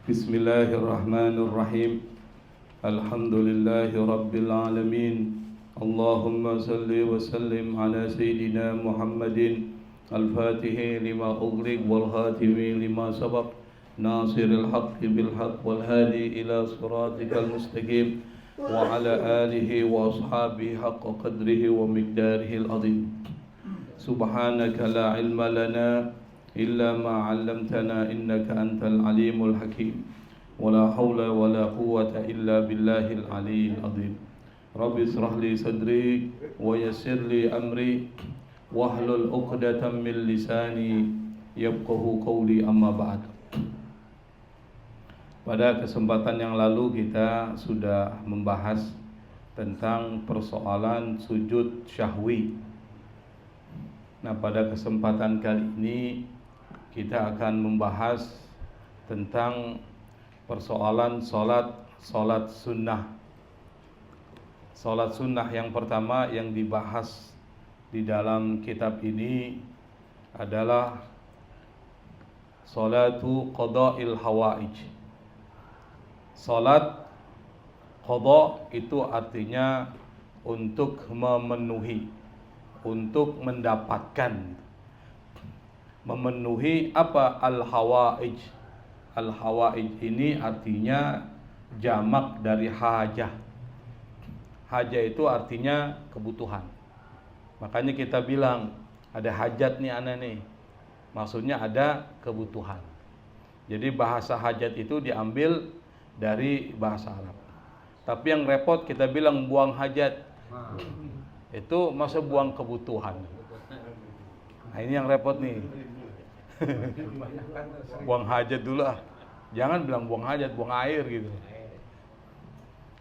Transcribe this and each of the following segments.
Bismillahirrahmanirrahim. Alhamdulillahi Rabbil Alamin. Allahumma salli wa sallim ala Sayyidina Muhammadin Al-Fatihi lima ughliq wal khatimi lima sabaq Nasiril haqqi bil haqq wal hadi ila siratikal mustaqim wa ala alihi wa ashabihi haqqa qadrihi wa miqdarihi al-azim. Subhanaka la ilma lana illa ma 'allamtana innaka antal alimul hakim. Wala haula wala quwwata illa billahil aliyyil azim. Rabbi israh li sadri wa yassir li amri wahlul 'uqdatam min lisani yafqahu qawli, amma ba'd. Pada kesempatan yang lalu kita sudah membahas tentang persoalan sujud syahwi. Nah, pada kesempatan kali ini kita akan membahas tentang persoalan solat sunnah. Solat sunnah yang pertama yang dibahas di dalam kitab ini adalah solatu qada'il hawaij. Solat qada itu artinya untuk memenuhi, untuk mendapatkan. Memenuhi apa? Al-hawaij. Al-hawaij ini artinya jamak dari hajah. Hajah itu artinya kebutuhan. Makanya kita bilang ada hajat nih anak nih. Maksudnya ada kebutuhan. Jadi bahasa hajat itu diambil dari bahasa Arab. Tapi yang repot kita bilang buang hajat. Itu masa buang kebutuhan. Nah, ini yang repot nih. Buang hajat dulu ah. Jangan bilang buang hajat, buang air gitu.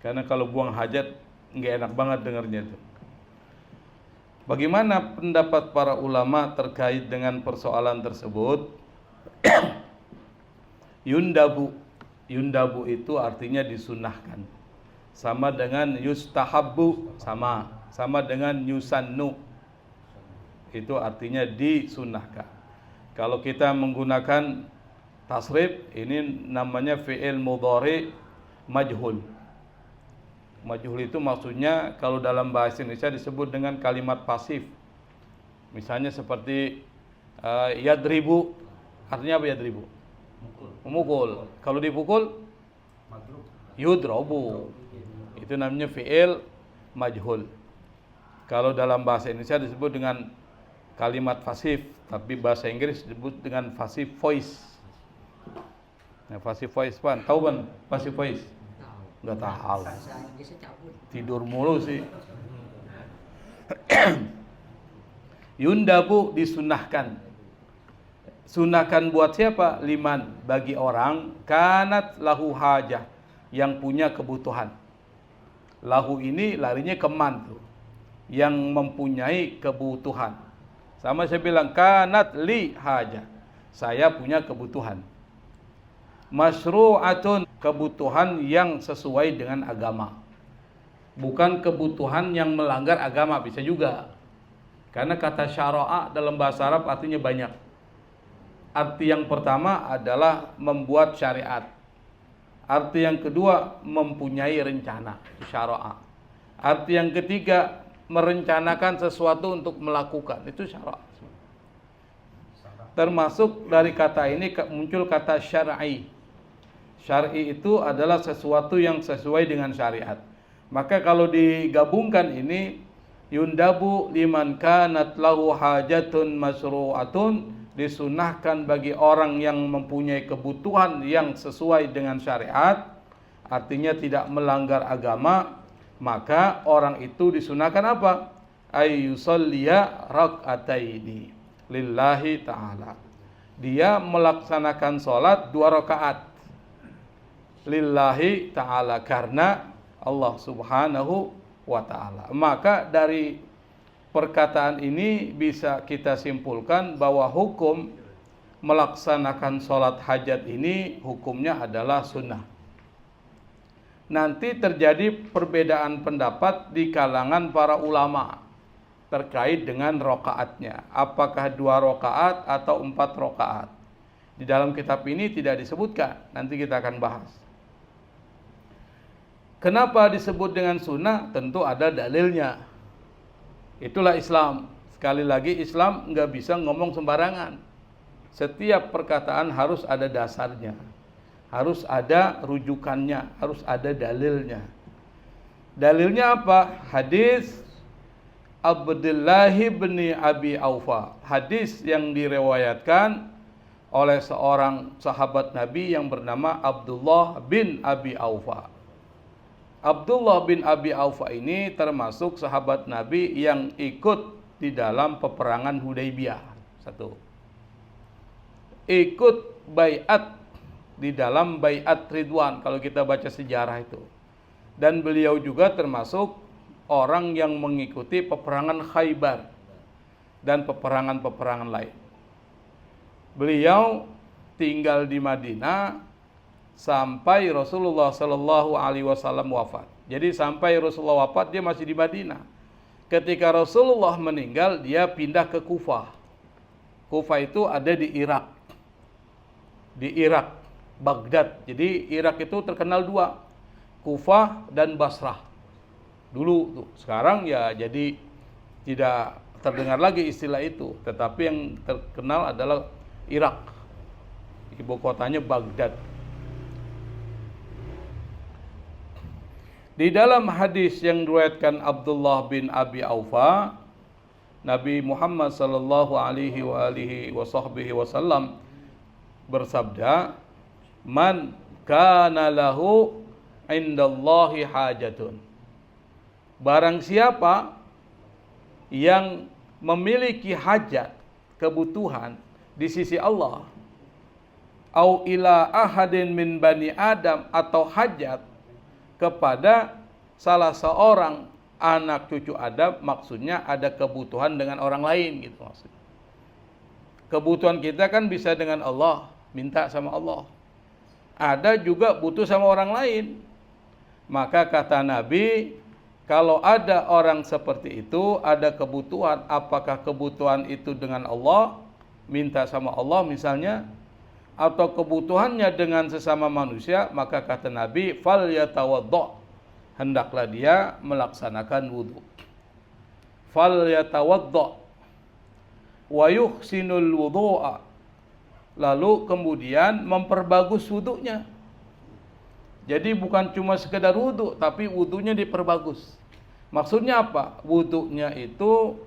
Karena kalau buang hajat nggak enak banget dengarnya itu. Bagaimana pendapat para ulama terkait dengan persoalan tersebut? Yundabu. Yundabu itu artinya disunahkan. Sama dengan yustahabbu, sama dengan yusannu. Itu artinya disunahkan. Kalau kita menggunakan tasrif, ini namanya fi'il mudhari majhul. Majhul itu maksudnya kalau dalam bahasa Indonesia disebut dengan kalimat pasif. Misalnya seperti yadribu, artinya apa yadribu? Memukul. Kalau dipukul yudrabu. Itu namanya fi'il majhul. Kalau dalam bahasa Indonesia disebut dengan kalimat pasif, tapi bahasa Inggris disebut dengan passive voice. Nah, passive voice pan, tahu pan passive voice? Enggak tahu. Tidur mulu sih. Yundabu disunahkan. Sunahkan buat siapa? Liman, bagi orang kanat lahu hajah, yang punya kebutuhan. Lahu ini larinya ke man tuh, yang mempunyai kebutuhan. Sama saya bilang kanat li haja, saya punya kebutuhan. Masyru'atun, kebutuhan yang sesuai dengan agama. Bukan kebutuhan yang melanggar agama, bisa juga. Karena kata syara'a dalam bahasa Arab artinya banyak. Arti yang pertama adalah membuat syariat. Arti yang kedua mempunyai rencana, syara'a. Arti yang ketiga merencanakan sesuatu untuk melakukan, itu syarak. Termasuk dari kata ini muncul kata syar'i. Syar'i itu adalah sesuatu yang sesuai dengan syariat. Maka kalau digabungkan ini, yundabu liman kanat lahu hajatun masru'atun, disunahkan bagi orang yang mempunyai kebutuhan yang sesuai dengan syariat, artinya tidak melanggar agama. Maka orang itu disunahkan apa? Ayyusalliya rak'ataini lillahi ta'ala. Dia melaksanakan sholat 2 rakaat lillahi ta'ala, karena Allah subhanahu wa ta'ala. Maka dari perkataan ini bisa kita simpulkan bahwa hukum melaksanakan sholat hajat ini hukumnya adalah sunnah. Nanti terjadi perbedaan pendapat di kalangan para ulama terkait dengan rokaatnya. Apakah 2 rokaat atau 4 rokaat? Di dalam kitab ini tidak disebutkan. Nanti kita akan bahas. Kenapa disebut dengan sunnah? Tentu ada dalilnya. Itulah Islam. Sekali lagi Islam nggak bisa ngomong sembarangan. Setiap perkataan harus ada dasarnya. Harus ada rujukannya. Harus ada dalilnya. Dalilnya apa? Hadis Abdullah bin Abi Aufa. Hadis yang diriwayatkan oleh seorang sahabat Nabi yang bernama Abdullah bin Abi Aufa. Abdullah bin Abi Aufa ini termasuk sahabat Nabi yang ikut di dalam peperangan Hudaybiyah. Satu. Ikut baiat di dalam baiat Ridwan kalau kita baca sejarah itu. Dan beliau juga termasuk orang yang mengikuti peperangan Khaybar dan peperangan-peperangan lain. Beliau tinggal di Madinah sampai Rasulullah Sallallahu Alaihi Wasallam wafat. Jadi sampai Rasulullah wafat dia masih di Madinah. Ketika Rasulullah meninggal dia pindah ke Kufah. Kufah itu ada di Irak. Di Irak, Baghdad. Jadi Irak itu terkenal dua, Kufah dan Basrah. Dulu tuh. Sekarang ya jadi tidak terdengar lagi istilah itu. Tetapi yang terkenal adalah Irak. Ibu kotanya Baghdad. Di dalam hadis yang diriwayatkan Abdullah bin Abi Aufa, Nabi Muhammad sallallahu alaihi wasallam bersabda, "Man kana lahu indallahi hajatun." Barang siapa yang memiliki hajat, kebutuhan di sisi Allah, au ila ahadin min bani Adam, atau hajat kepada salah seorang anak cucu Adam, maksudnya ada kebutuhan dengan orang lain gitu maksudnya. Kebutuhan kita kan bisa dengan Allah, minta sama Allah. Ada juga butuh sama orang lain. Maka kata Nabi, kalau ada orang seperti itu, ada kebutuhan, apakah kebutuhan itu dengan Allah, minta sama Allah misalnya, atau kebutuhannya dengan sesama manusia, maka kata Nabi, fal yatawaddo, hendaklah dia melaksanakan wudu. Fal yatawaddo wa yuhsinul wudu'a, lalu kemudian memperbagus wudunya. Jadi bukan cuma sekedar wudu, tapi wudunya diperbagus. Maksudnya apa? Wudunya itu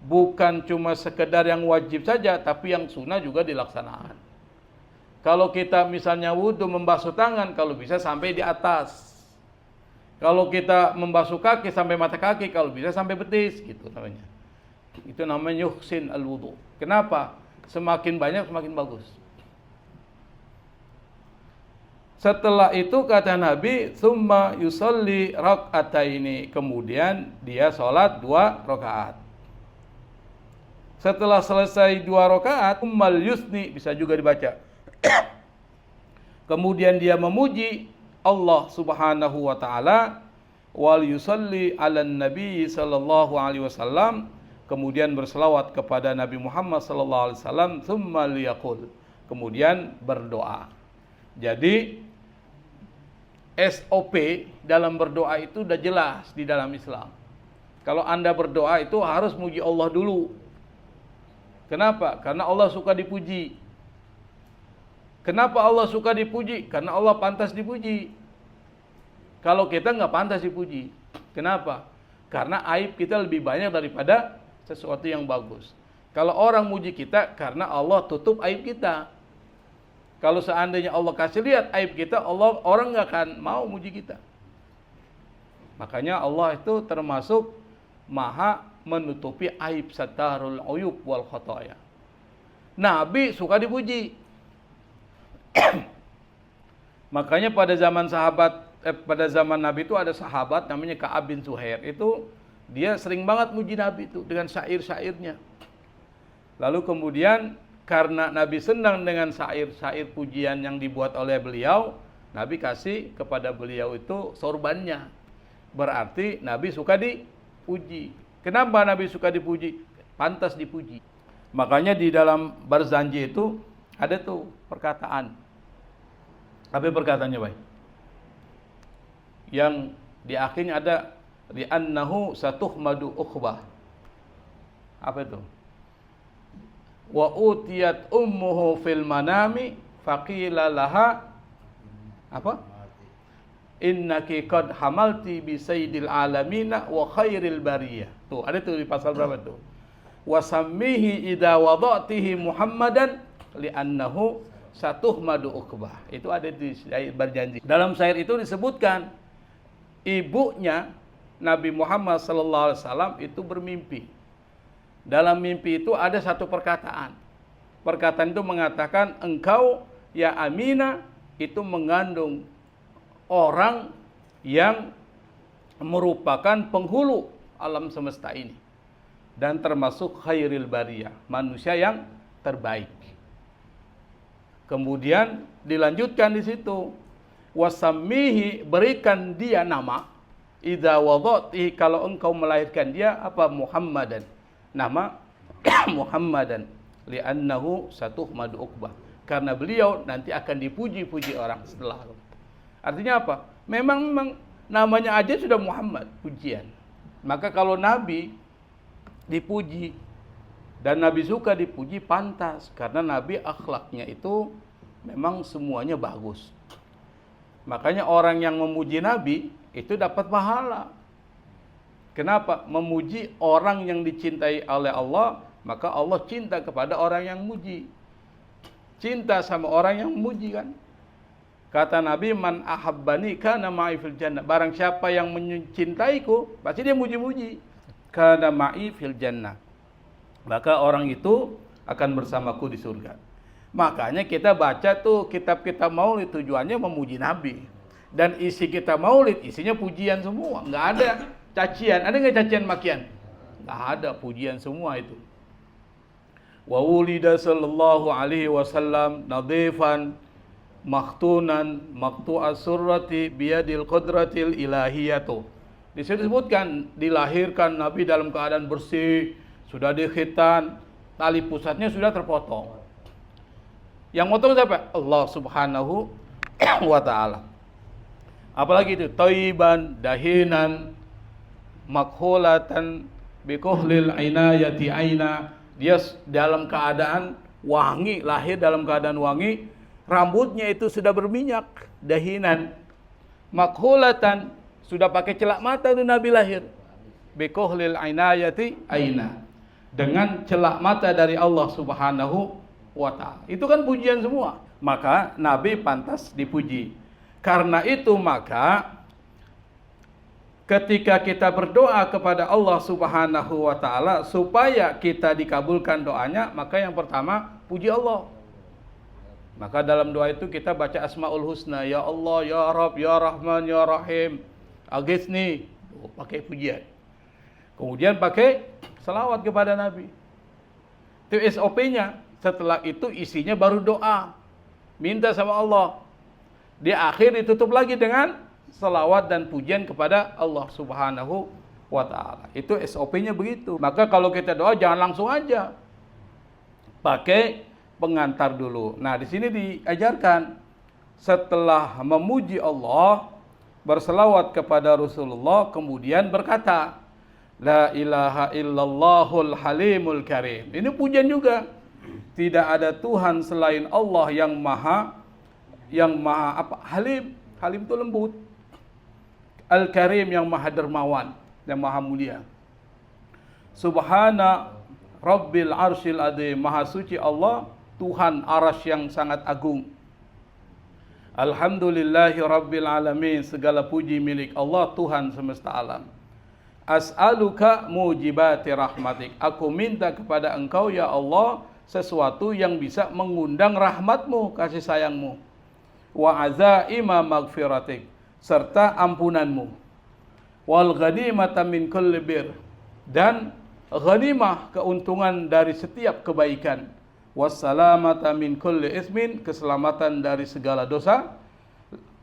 bukan cuma sekedar yang wajib saja, tapi yang sunnah juga dilaksanakan. Kalau kita misalnya wudu membasuh tangan, kalau bisa sampai di atas. Kalau kita membasuh kaki sampai mata kaki, kalau bisa sampai betis, gitu namanya. Itu namanya yuhsin al-wudu. Kenapa? Semakin banyak semakin bagus. Setelah itu kata Nabi, "Tsumma yusalli rak'ataini." Kemudian dia sholat 2 rakaat. Setelah selesai 2 rakaat, ummal yusni, bisa juga dibaca. Kemudian dia memuji Allah Subhanahu wa taala, wal yusalli 'alan nabi sallallahu alaihi wasallam, kemudian berselawat kepada Nabi Muhammad sallallahu alaihi wasallam, tsumma liyaqul, kemudian berdoa. Jadi SOP dalam berdoa itu udah jelas di dalam Islam. Kalau Anda berdoa itu harus muji Allah dulu. Kenapa? Karena Allah suka dipuji. Kenapa Allah suka dipuji? Karena Allah pantas dipuji. Kalau kita nggak pantas dipuji. Kenapa? Karena aib kita lebih banyak daripada sesuatu yang bagus. Kalau orang muji kita, karena Allah tutup aib kita. Kalau seandainya Allah kasih lihat aib kita, orang nggak akan mau muji kita. Makanya Allah itu termasuk maha menutupi aib, satarul uyub wal khotoya. Nabi suka dipuji. Makanya pada zaman Nabi itu ada sahabat namanya Ka'ab bin Zuhair. Itu dia sering banget muji Nabi itu dengan syair-syairnya. Lalu kemudian karena Nabi senang dengan syair-syair pujian yang dibuat oleh beliau, Nabi kasih kepada beliau itu sorbannya. Berarti Nabi suka dipuji. Kenapa Nabi suka dipuji? Pantas dipuji. Makanya di dalam Barzanji itu Ada tuh perkataan. Apa perkataannya, Bay? Yang di akhirnya ada li'annahu satuhmadu ukhbah. Apa itu? Wa utiyat ummuhu fil manami faqila laha apa? Innaki qad hamalti bi sayyidil alamina wa khairil bariyah. Tuh, ada tuh di pasal berapa tuh? Wa sammihi idza wada'tihi Muhammadan li'annahu satuhmadu ukhbah. Itu ada di syair berjanji. Dalam syair itu disebutkan ibunya Nabi Muhammad sallallahu alaihi wasallam itu bermimpi. Dalam mimpi itu ada satu perkataan. Perkataan itu mengatakan engkau ya Aminah itu mengandung orang yang merupakan penghulu alam semesta ini dan termasuk khairil bariyah, manusia yang terbaik. Kemudian dilanjutkan di situ, wasammihi, berikan dia nama, idza wada'ti, kalau engkau melahirkan dia apa, Muhammadan, nama Muhammadan, li'annahu satuhmadu uqbah, karena beliau nanti akan dipuji-puji orang setelah. Artinya apa? Memang namanya aja sudah Muhammad, pujian. Maka kalau Nabi dipuji dan Nabi suka dipuji, pantas, karena Nabi akhlaknya itu memang semuanya bagus. Makanya orang yang memuji Nabi itu dapat pahala. Kenapa? Memuji orang yang dicintai oleh Allah, maka Allah cinta kepada orang yang muji. Cinta sama orang yang memuji kan. Kata Nabi, man ahabbani kana ma'i fil jannah. Barang siapa yang mencintaiku, pasti dia muji-muji. Kana ma'i fil jannah. Maka orang itu akan bersamaku di surga. Makanya kita baca tuh kitab-kitab maulid, tujuannya memuji Nabi. Dan isi kitab maulid, isinya pujian semua. Nggak ada cacian. Ada nggak cacian makian? Nggak ada, pujian semua itu. Wa wulida sallallahu alaihi wasallam nadifan maktunan maktu'as surrati biyadil qudratil ilahiyatu. Disebutkan dilahirkan Nabi dalam keadaan bersih, sudah dikhitan, tali pusatnya sudah terpotong. Yang potong siapa? Allah Subhanahu wa taala. Apalagi itu thayyiban dahinan makhulatan bikuhlil inayati aina. Dia dalam keadaan wangi, lahir dalam keadaan wangi. Rambutnya itu sudah berminyak, dahinan. Makhulatan, sudah pakai celak mata itu Nabi lahir. Bikuhlil inayati aina. Dengan celak mata dari Allah Subhanahu wa ta'ala. Itu kan pujian semua. Maka Nabi pantas dipuji. Karena itu maka ketika kita berdoa kepada Allah Subhanahu wa ta'ala supaya kita dikabulkan doanya, maka yang pertama puji Allah. Maka dalam doa itu kita baca Asmaul Husna, ya Allah, ya Rabb, ya Rahman, ya Rahim, aghithni, pakai pujian. Kemudian pakai selawat kepada Nabi. Itu SOP-nya. Setelah itu isinya baru doa, minta sama Allah. Di akhir ditutup lagi dengan selawat dan pujian kepada Allah Subhanahu wa ta'ala. Itu SOP-nya begitu. Maka kalau kita doa jangan langsung aja, pakai pengantar dulu. Nah, di sini diajarkan setelah memuji Allah, berselawat kepada Rasulullah, kemudian berkata, la ilaha illallahul halimul karim. Ini pujian juga. Tidak ada Tuhan selain Allah yang maha apa? Halim. Halim itu lembut. Al-Karim, yang maha dermawan, yang maha mulia. Subhana Rabbil Arsyil Adzim. Maha suci Allah, Tuhan arasy yang sangat agung. Alhamdulillahi Rabbil Alamin. Segala puji milik Allah, Tuhan semesta alam. As'aluka mujibati rahmatik. Aku minta kepada engkau ya Allah sesuatu yang bisa mengundang rahmatmu, kasih sayangmu. Wa azaima magfiratik, serta ampunanmu. Wal ghanimata min kulli bir, dan ghanimah, keuntungan dari setiap kebaikan. Wassalamata min kulli ismin, keselamatan dari segala dosa.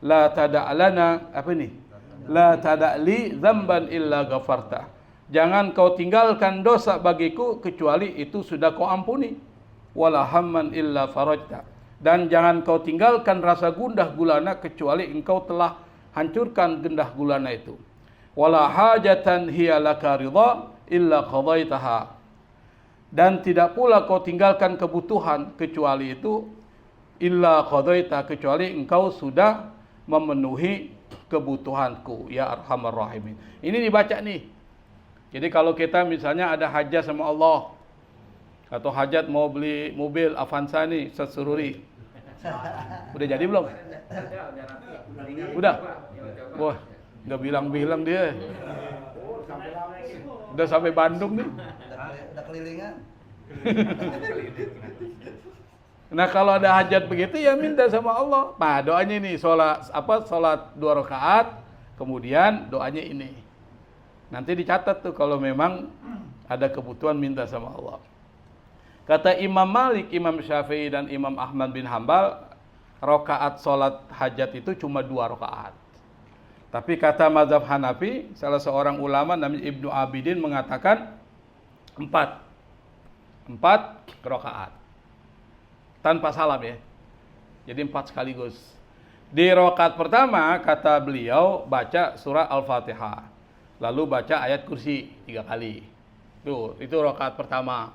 La tada'lana, apa ini? La tada'li dzamban illa ghafarta. Jangan kau tinggalkan dosa bagiku kecuali itu sudah kau ampuni. Wala hamman illa farajta. Dan jangan kau tinggalkan rasa gundah gulana kecuali engkau telah hancurkan gundah gulana itu. Wala hajatan hiya laka ridha illa qadaitaha. Dan tidak pula kau tinggalkan kebutuhan kecuali itu illa qadaita, kecuali engkau sudah memenuhi kebutuhanku ya arhamar rahimin. Ini dibaca nih. Jadi kalau kita misalnya ada hajat sama Allah, atau hajat mau beli mobil Avanza nih Setsururi, udah jadi belum? Udah? Wah, nggak bilang-bilang dia. Udah sampai Bandung nih. Udah kelilingan. Nah kalau ada hajat begitu ya minta sama Allah. Nah doanya ini salat 2 rakaat, kemudian doanya ini. Nanti dicatat tuh kalau memang ada kebutuhan minta sama Allah. Kata Imam Malik, Imam Syafi'i dan Imam Ahmad bin Hambal, rakaat salat hajat itu cuma 2 rakaat. Tapi kata mazhab Hanafi, salah seorang ulama namanya Ibnu Abidin mengatakan 4 rakaat. Tanpa salam ya. Jadi 4 sekaligus. Di rakaat pertama kata beliau baca surah Al-Fatihah. Lalu baca ayat kursi 3 kali. Tuh, itu rakaat pertama.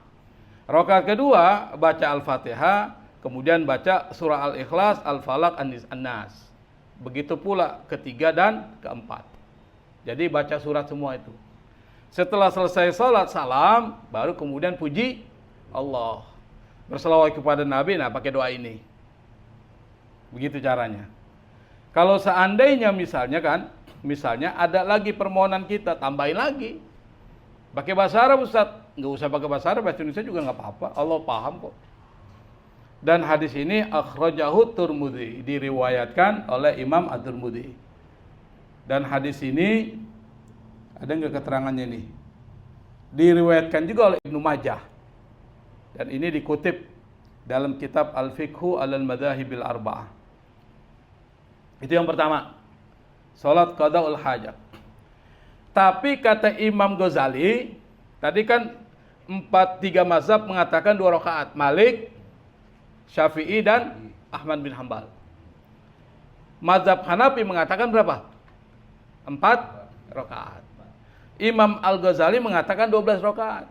Rakaat kedua baca Al-Fatihah, kemudian baca surah Al-Ikhlas, Al-Falaq, An-Nas. Begitu pula ketiga dan keempat. Jadi baca surat semua itu. Setelah selesai salat salam, baru kemudian puji Allah. Berselawat kepada Nabi, nah pakai doa ini. Begitu caranya. Kalau seandainya misalnya ada lagi permohonan kita, tambahin lagi. Pakai bahasa Arab Ustaz, nggak usah pakai bahasa Arab, bahasa Indonesia juga nggak apa-apa. Allah paham kok. Dan hadis ini akhrajahu Tirmidzi, diriwayatkan oleh Imam At-Tirmidzi. Dan hadis ini ada nggak keterangannya nih? Diriwayatkan juga oleh Ibnu Majah. Dan ini dikutip dalam kitab Al-Fiqhu Al-Madzahibil Arba'ah. Itu yang pertama. Salat qada'ul hajat. Tapi kata Imam Ghazali, tadi kan 3 mazhab mengatakan 2 rakaat. Malik, Syafi'i dan Ahmad bin Hambal. Mazhab Hanafi mengatakan berapa? 4 rakaat. Imam Al-Ghazali mengatakan 12 rakaat.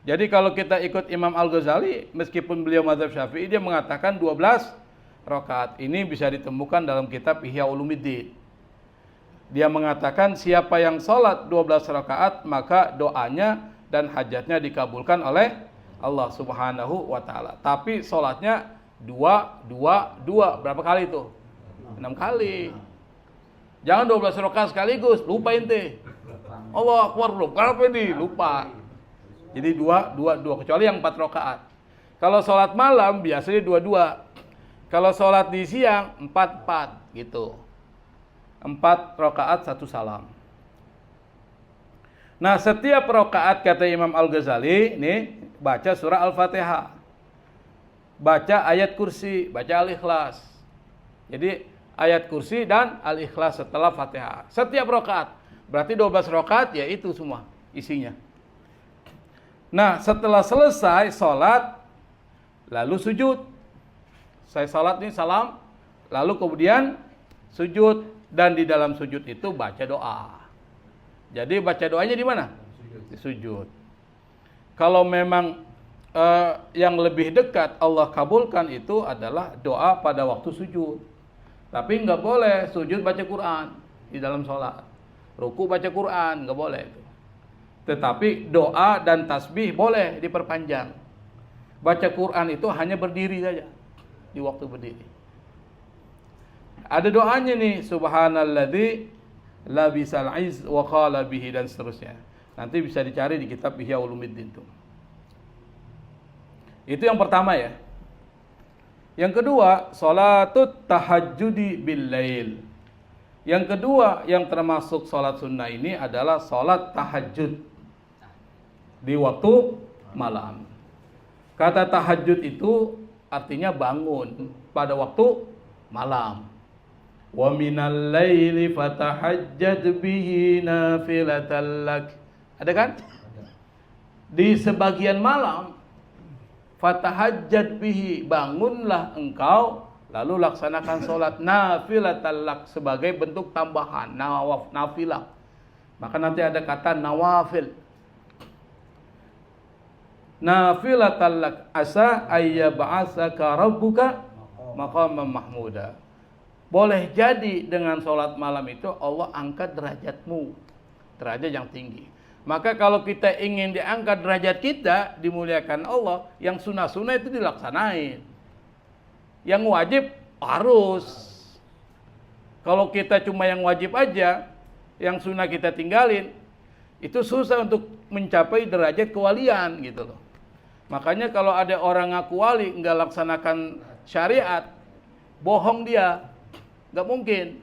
Jadi kalau kita ikut Imam Al-Ghazali, meskipun beliau mazhab Syafi'i, dia mengatakan 12 rakaat. Ini bisa ditemukan dalam kitab Ihya Ulumuddin. Dia mengatakan siapa yang sholat 12 rakaat, maka doanya dan hajatnya dikabulkan oleh Allah Subhanahu wa ta'ala. Tapi sholatnya 2. Berapa kali itu? 6 kali. Jangan 12 rakaat sekaligus, lupa ente. Allah Akbar belum, berapa ini? Lupa. Jadi 2. Kecuali yang 4 rakaat. Kalau sholat malam biasanya 2. Kalau sholat di siang 4 gitu. 4 rakaat 1 salam. Nah, setiap rakaat kata Imam Al-Ghazali, nih baca surah Al-Fatihah. Baca ayat kursi, baca Al-Ikhlas. Jadi ayat kursi dan Al-Ikhlas setelah Fatihah. Setiap rakaat. Berarti 12 rakaat ya itu semua isinya. Nah, setelah selesai sholat, lalu sujud. Saya sholat nih salam, lalu kemudian sujud. Dan di dalam sujud itu baca doa. Jadi baca doanya di mana? Di sujud. Kalau memang yang lebih dekat Allah kabulkan itu adalah doa pada waktu sujud. Tapi nggak boleh sujud baca Quran di dalam sholat. Ruku baca Quran, nggak boleh itu. Tetapi doa dan tasbih boleh diperpanjang. Baca Quran itu hanya berdiri saja di waktu berdiri. Ada doanya nih, subhanalladzi labisal izz wa qala bihi dan seterusnya. Nanti bisa dicari di kitab Ihya Ulumuddin tuh. Itu yang pertama ya. Yang kedua, salatut tahajjudi bil lail. Yang kedua yang termasuk salat sunnah ini adalah salat tahajud di waktu malam. Kata tahajud itu artinya bangun pada waktu malam. Wa minal laili fatahajjad bihi nafilatan lak. Ada kan? Di sebagian malam Fatahajjad bihi, bangunlah engkau lalu laksanakan salat nafilatan lak, sebagai bentuk tambahan, nafilah. Maka nanti ada kata nawafil. Nafilatan lak asa ayyab'atsaka rabbuka maqaman mahmuda. Boleh jadi dengan salat malam itu Allah angkat derajatmu, derajat yang tinggi. Maka kalau kita ingin diangkat derajat kita, dimuliakan Allah, yang sunnah-sunnah itu dilaksanain. Yang wajib harus. Kalau kita cuma yang wajib aja, yang sunnah kita tinggalin, itu susah untuk mencapai derajat kewalian gitu loh. Makanya kalau ada orang ngaku wali nggak laksanakan syariat, bohong dia, nggak mungkin.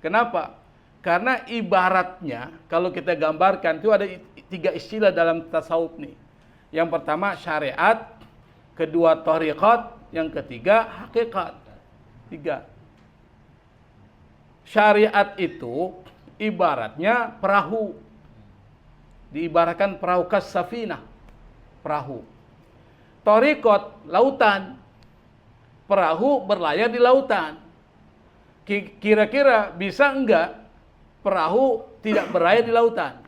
Kenapa? Karena ibaratnya kalau kita gambarkan itu ada 3 istilah dalam tasawuf nih. Yang pertama syariat, kedua thariqat, yang ketiga hakikat. 3. Syariat itu ibaratnya perahu. Diibaratkan perahu kas-safinah, perahu. Thariqat, lautan. Perahu berlayar di lautan. Kira-kira bisa enggak perahu tidak berlayar di lautan?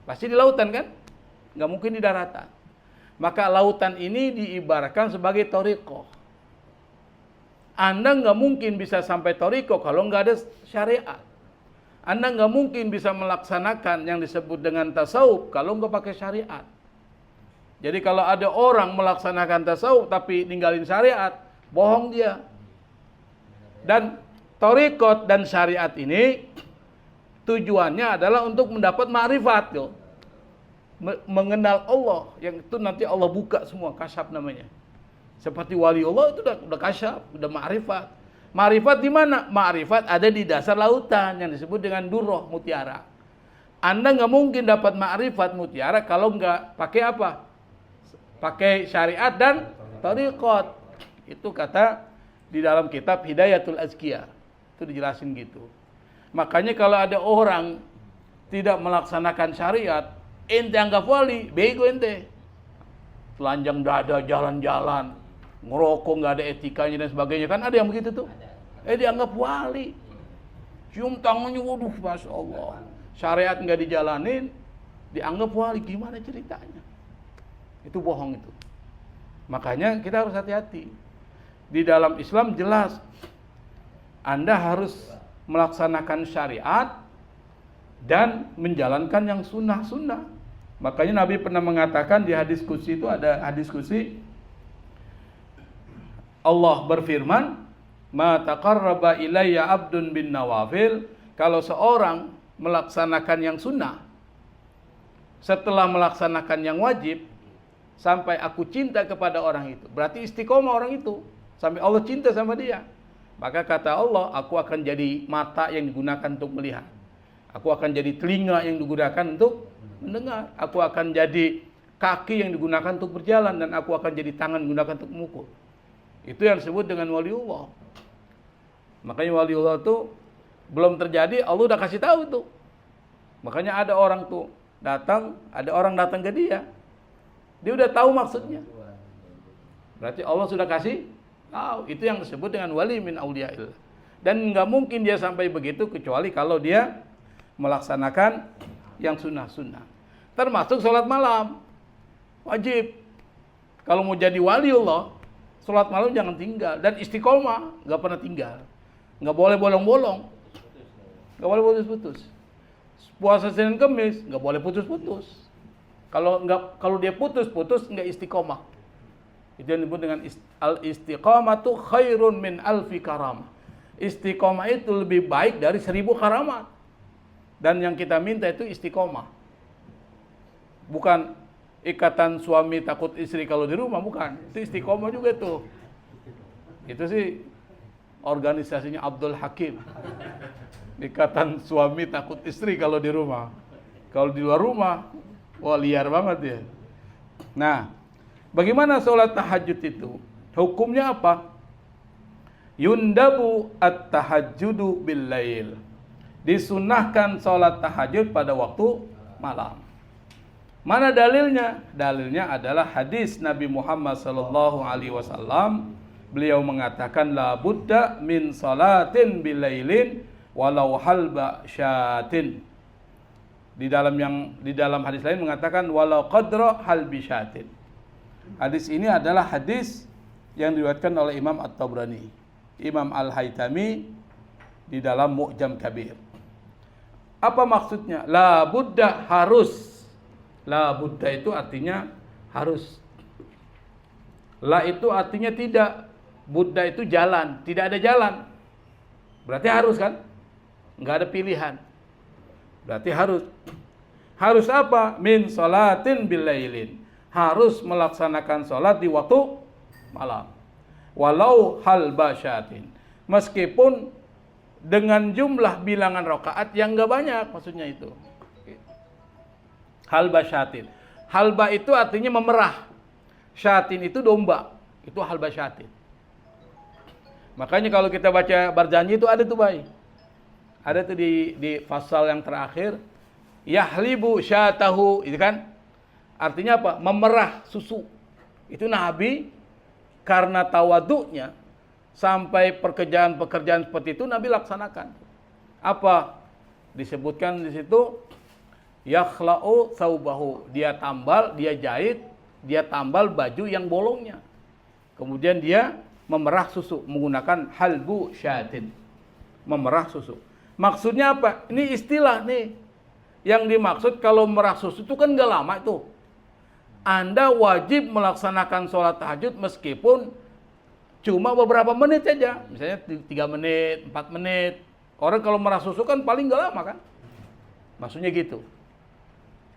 Pasti di lautan kan? Nggak mungkin di daratan. Maka lautan ini diibaratkan sebagai thariqah. Anda nggak mungkin bisa sampai thariqah kalau nggak ada syariat. Anda nggak mungkin bisa melaksanakan yang disebut dengan tasawuf kalau nggak pakai syariat. Jadi kalau ada orang melaksanakan tasawuf tapi ninggalin syariat, bohong dia. Dan thariqah dan syariat ini tujuannya adalah untuk mendapat ma'rifat, mengenal Allah, yang itu nanti Allah buka semua, kasyaf namanya. Seperti wali Allah itu udah kasyaf, udah ma'rifat. Ma'rifat di mana? Ma'rifat ada di dasar lautan yang disebut dengan durrah, mutiara. Anda nggak mungkin dapat ma'rifat mutiara kalau nggak pakai apa? Pakai syariat dan thariqat. Itu kata di dalam kitab Hidayatul Azkiyah. Itu dijelasin gitu. Makanya kalau ada orang tidak melaksanakan syariat, ente anggap wali, bego ente. Telanjang dada, jalan-jalan, ngerokok, nggak ada etikanya dan sebagainya. Kan ada yang begitu tuh. Dianggap wali. Cium tangannya, waduh, Masya Allah. Syariat nggak dijalanin, dianggap wali. Gimana ceritanya? Itu bohong itu. Makanya kita harus hati-hati. Di dalam Islam jelas, Anda harus melaksanakan syariat dan menjalankan yang sunnah-sunnah. Makanya Nabi pernah mengatakan di hadis qudsi itu, ada hadis qudsi, Allah berfirman, "Ma taqarraba ilayya 'abdun bin nawafil." Kalau seorang melaksanakan yang sunnah setelah melaksanakan yang wajib, sampai aku cinta kepada orang itu. Berarti istiqomah orang itu, sampai Allah cinta sama dia. Maka kata Allah, aku akan jadi mata yang digunakan untuk melihat. Aku akan jadi telinga yang digunakan untuk mendengar. Aku akan jadi kaki yang digunakan untuk berjalan. Dan aku akan jadi tangan yang digunakan untuk memukul. Itu yang disebut dengan waliullah. Makanya waliullah itu belum terjadi, Allah udah kasih tahu tuh. Makanya ada orang tuh datang, ada orang datang ke dia. Dia udah tahu maksudnya. Berarti Allah sudah kasih tahu. Itu yang disebut dengan wali min auliyaillah. Dan nggak mungkin dia sampai begitu kecuali kalau dia melaksanakan yang sunnah-sunnah. Termasuk sholat malam. Wajib. Kalau mau jadi waliullah, sholat malam jangan tinggal. Dan istiqomah, nggak pernah tinggal. Nggak boleh bolong-bolong. Nggak boleh putus-putus. Puasa Senin Kemis, nggak boleh putus-putus. Kalau dia putus-putus, nggak istiqomah. Itu yang disebut dengan al-istiqamatu khairun min alfi karamah. Istiqomah itu lebih baik dari 1000 karamat. Dan yang kita minta itu istiqomah. Bukan ikatan suami takut istri kalau di rumah, bukan. Itu istiqomah juga tuh. Itu sih organisasinya Abdul Hakim. Ikatan suami takut istri kalau di rumah. Kalau di luar rumah, wah liar banget ya. Nah, bagaimana sholat tahajud itu? Hukumnya apa? Yundabu at-tahajjudu bil-lail. Disunahkan sholat tahajud pada waktu malam. Mana dalilnya? Dalilnya adalah hadis Nabi Muhammad sallallahu alaihi wasallam. Beliau mengatakan la budda min salatin bilailin walau halba syatin. Di dalam hadis lain mengatakan walau qadra halbi syatin. Hadis ini adalah hadis yang diriwayatkan oleh Imam At-Tabrani, Imam Al-Haytami di dalam Mu'jam Kabir. Apa maksudnya? La budda, harus. La budda itu artinya harus. La itu artinya tidak. Budda itu jalan, tidak ada jalan. Berarti harus kan? Enggak ada pilihan. Berarti harus. Harus apa? Min salatin bilailin. Harus melaksanakan salat di waktu malam. Walau halba syatin. Meskipun dengan jumlah bilangan rakaat yang enggak banyak, maksudnya itu. Halba syatin. Halba itu artinya memerah. Syatin itu domba. Itu halba syatin. Makanya kalau kita baca Barzanji itu ada tuh bayi. Ada tuh di pasal yang terakhir. Yahlibu syatahu. Itu kan. Artinya apa? Memerah susu. Itu Nabi karena tawaduknya sampai pekerjaan-pekerjaan seperti itu Nabi laksanakan. Apa? Disebutkan di situ. Yakhla'u thawbahu, dia tambal, dia jahit, dia tambal baju yang bolongnya. Kemudian dia memerah susu menggunakan halbu syatin. Memerah susu. Maksudnya apa? Ini istilah nih. Yang dimaksud kalau merah susu itu kan gak lama itu. Anda wajib melaksanakan sholat tahajud meskipun cuma beberapa menit saja. Misalnya 3 menit, 4 menit. Orang kalau merah susu kan paling gak lama kan? Maksudnya gitu.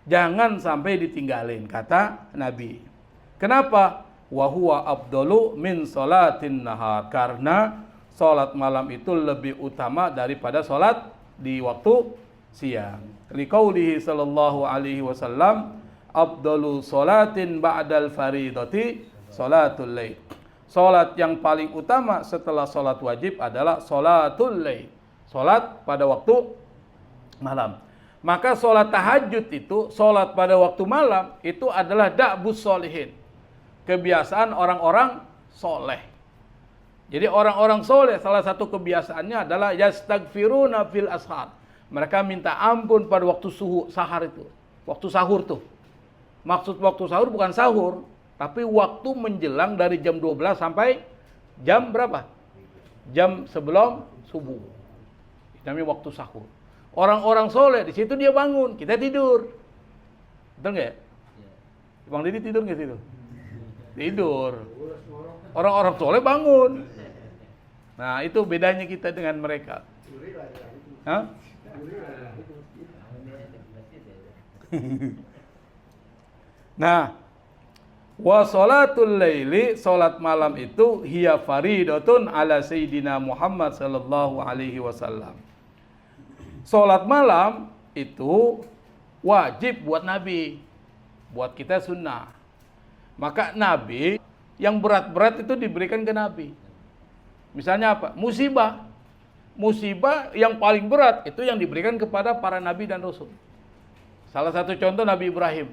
Jangan sampai ditinggalin, kata Nabi. Kenapa? Wa huwa afdalu min salatin nahar. Karena salat malam itu lebih utama daripada salat di waktu siang. Liqaulihi sallallahu alaihi wasallam, afdalu salatin ba'dal faridati salatul lail. Salat yang paling utama setelah salat wajib adalah salatul lail. Salat pada waktu malam. Maka sholat tahajud itu, sholat pada waktu malam, itu adalah da'bus sholihin. Kebiasaan orang-orang soleh. Jadi orang-orang soleh, salah satu kebiasaannya adalah yastaghfiruna fil ashar. Mereka minta ampun pada waktu sahar itu. Waktu sahur tuh. Maksud waktu sahur bukan sahur, tapi waktu menjelang dari jam 12 sampai jam berapa? Jam sebelum subuh. Namanya waktu sahur. Orang-orang soleh di situ dia bangun, kita tidur, betul nggak? Bang Didi tidur nggak situ? Tidur. Orang-orang soleh bangun. Nah itu bedanya kita dengan mereka. Hah? Nah, wa sholatul laili, salat malam itu hiya faridatun ala sayyidina Muhammad sallallahu alaihi wasallam. Salat malam itu wajib buat Nabi, buat kita sunnah. Maka Nabi yang berat-berat itu diberikan ke Nabi. Misalnya apa? Musibah. Musibah yang paling berat itu yang diberikan kepada para Nabi dan Rasul. Salah satu contoh Nabi Ibrahim.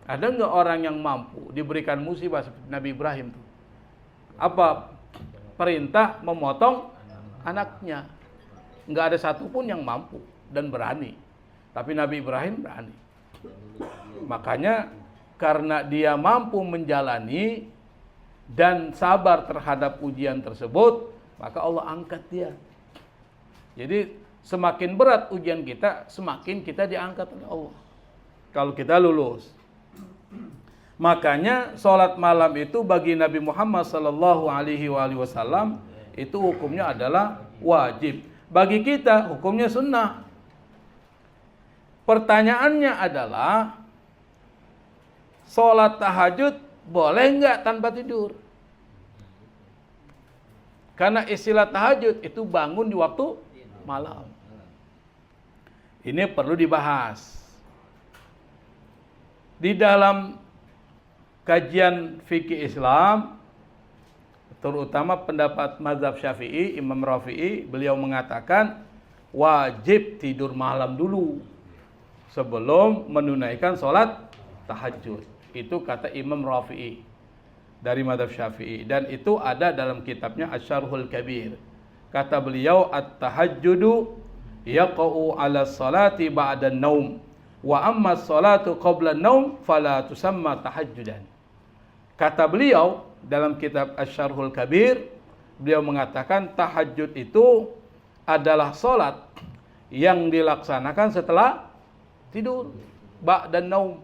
Ada nggak orang yang mampu diberikan musibah seperti Nabi Ibrahim tuh? Apa? Perintah memotong anaknya. Nggak ada satupun yang mampu dan berani. Tapi Nabi Ibrahim berani. Makanya karena dia mampu menjalani dan sabar terhadap ujian tersebut, maka Allah angkat dia. Jadi semakin berat ujian kita, semakin kita diangkat oleh Allah. Kalau kita lulus. Makanya sholat malam itu bagi Nabi Muhammad sallallahu alaihi wasallam itu hukumnya adalah wajib. Bagi kita hukumnya sunnah. Pertanyaannya adalah, sholat tahajud boleh nggak tanpa tidur? Karena istilah tahajud itu bangun di waktu malam. Ini perlu dibahas. Di dalam kajian fikih Islam, terutama pendapat mazhab Syafi'i, Imam Rafi'i, beliau mengatakan wajib tidur malam dulu. sebelum menunaikan sholat tahajud. Itu kata Imam Rafi'i dari mazhab Syafi'i, dan itu ada dalam kitabnya Asy-Syarhul Kabir. Kata beliau, at-tahajjudu yaqa'u 'ala salati ba'da an-naum wa amma as-salatu qabla an-naum fala tusamma tahajjudan. Kata beliau dalam kitab Asy-Syarhul Kabir, beliau mengatakan tahajud itu adalah salat yang dilaksanakan setelah tidur, ba'da an-naum.